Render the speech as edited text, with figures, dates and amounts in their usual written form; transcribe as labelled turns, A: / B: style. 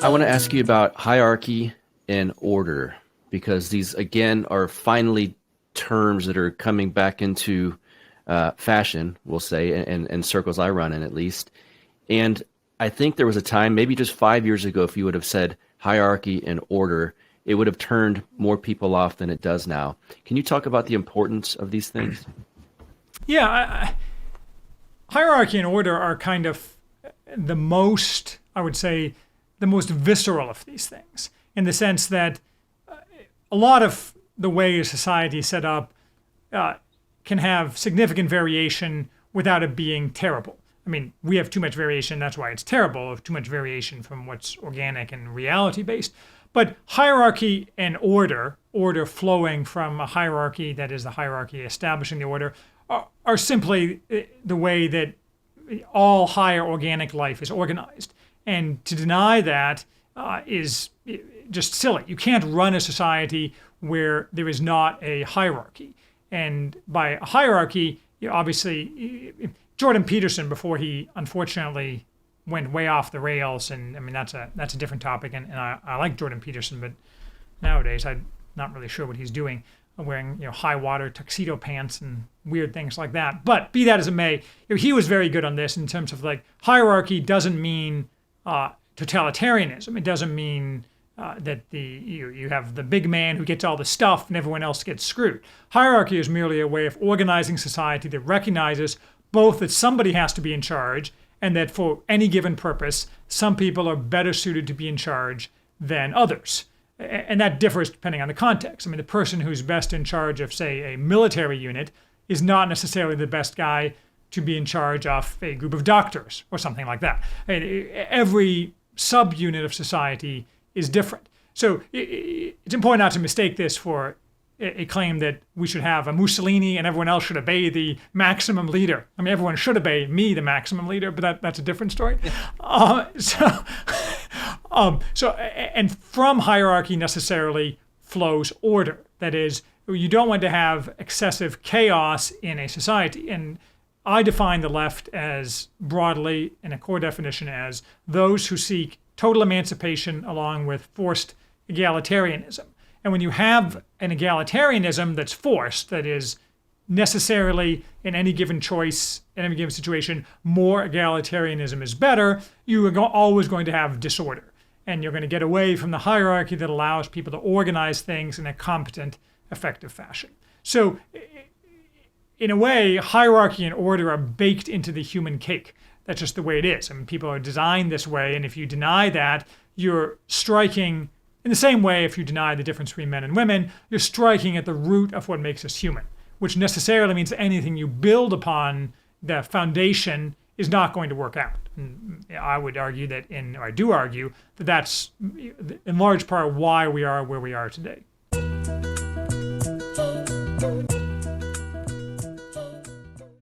A: I want to ask you about hierarchy and order, because these, again, are finally terms that are coming back into fashion, we'll say, and circles I run in at least. And I think there was a time, maybe just 5 years ago, if you would have said hierarchy and order, it would have turned more people off than it does now. Can you talk about the importance of these things?
B: Yeah, hierarchy and order are kind of the most, I would say, the most visceral of these things, in the sense that a lot of the way a society is set up can have significant variation without it being terrible. I mean, we have too much variation, that's why it's terrible, of too much variation from what's organic and reality-based. But hierarchy and order flowing from a hierarchy that is the hierarchy establishing the order, are simply the way that all higher organic life is organized. And to deny that is just silly. You can't run a society where there is not a hierarchy. And by a hierarchy, obviously, Jordan Peterson, before he unfortunately went way off the rails, and I mean, that's a different topic, and I like Jordan Peterson, but nowadays I'm not really sure what he's doing, wearing high water tuxedo pants and weird things like that. But be that as it may, he was very good on this in terms of like hierarchy doesn't mean totalitarianism. It doesn't mean that you have the big man who gets all the stuff and everyone else gets screwed. Hierarchy is merely a way of organizing society that recognizes both that somebody has to be in charge and that for any given purpose, some people are better suited to be in charge than others. And that differs depending on the context. I mean, the person who's best in charge of, say, a military unit is not necessarily the best guy to be in charge of a group of doctors or something like that. I mean, every subunit of society is different. So it's important not to mistake this for a claim that we should have a Mussolini and everyone else should obey the maximum leader. I mean, everyone should obey me, the maximum leader, but that's a different story. And from hierarchy necessarily flows order. That is, you don't want to have excessive chaos in a society. And I define the left as broadly, in a core definition, as those who seek total emancipation along with forced egalitarianism. And when you have an egalitarianism that's forced, that is necessarily in any given choice, in any given situation, more egalitarianism is better, you are always going to have disorder. And you're going to get away from the hierarchy that allows people to organize things in a competent, effective fashion. So in a way, hierarchy and order are baked into the human cake. That's just the way it is. I mean, people are designed this way, and if you deny that, you're striking, in the same way if you deny the difference between men and women, you're striking at the root of what makes us human, which necessarily means that anything you build upon the foundation is not going to work out. And I would argue that, or I do argue, that that's in large part why we are where we are today.